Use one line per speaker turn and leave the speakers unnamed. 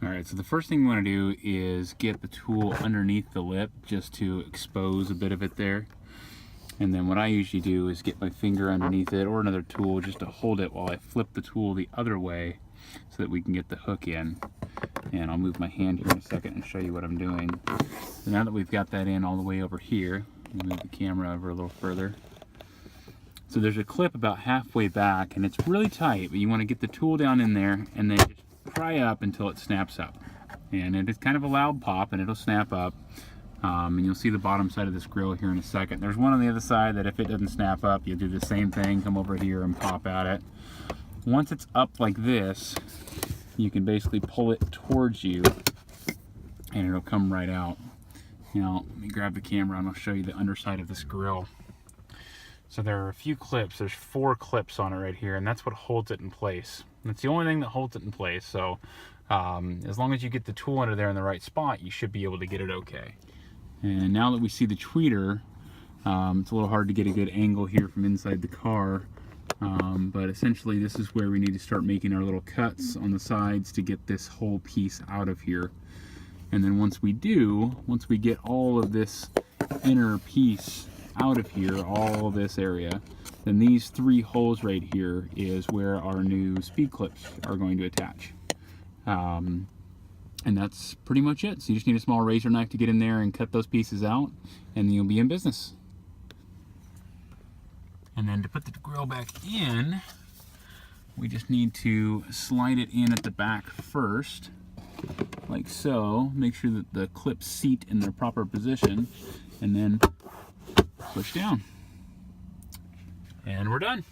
Alright, so the first thing we want to do is get the tool underneath the lip just to expose a bit of it there. And then what I usually do is get my finger underneath it or another tool just to hold it while I flip the tool the other way so that we can get the hook in. And I'll move my hand here in a second and show you what I'm doing. So now that we've got that in all the way over here, I'll move the camera over a little further. So there's a clip about halfway back and it's really tight, but you want to get the tool down in there and then just pry up until it snaps up. And it is kind of a loud pop and it'll snap up. And you'll see the bottom side of this grill here in a second. There's one on the other side that if it doesn't snap up, you'll do the same thing, come over here and pop at it. Once it's up like this, you can basically pull it towards you and it'll come right out. Now, let me grab the camera and I'll show you the underside of this grill. So there are a few clips, there's 4 clips on it right here, and that's what holds it in place. That's the only thing that holds it in place, so as long as you get the tool under there in the right spot, you should be able to get it okay. And now that we see the tweeter, it's a little hard to get a good angle here from inside the car, but essentially this is where we need to start making our little cuts on the sides to get this whole piece out of here. And then once we get all of this inner piece out of here, all of this area, then these 3 holes right here is where our new speed clips are going to attach. And that's pretty much it. So you just need a small razor knife to get in there and cut those pieces out, and then you'll be in business. And then to put the grill back in, we just need to slide it in at the back first, like so. Make sure that the clips seat in their proper position, and then push down. And we're done.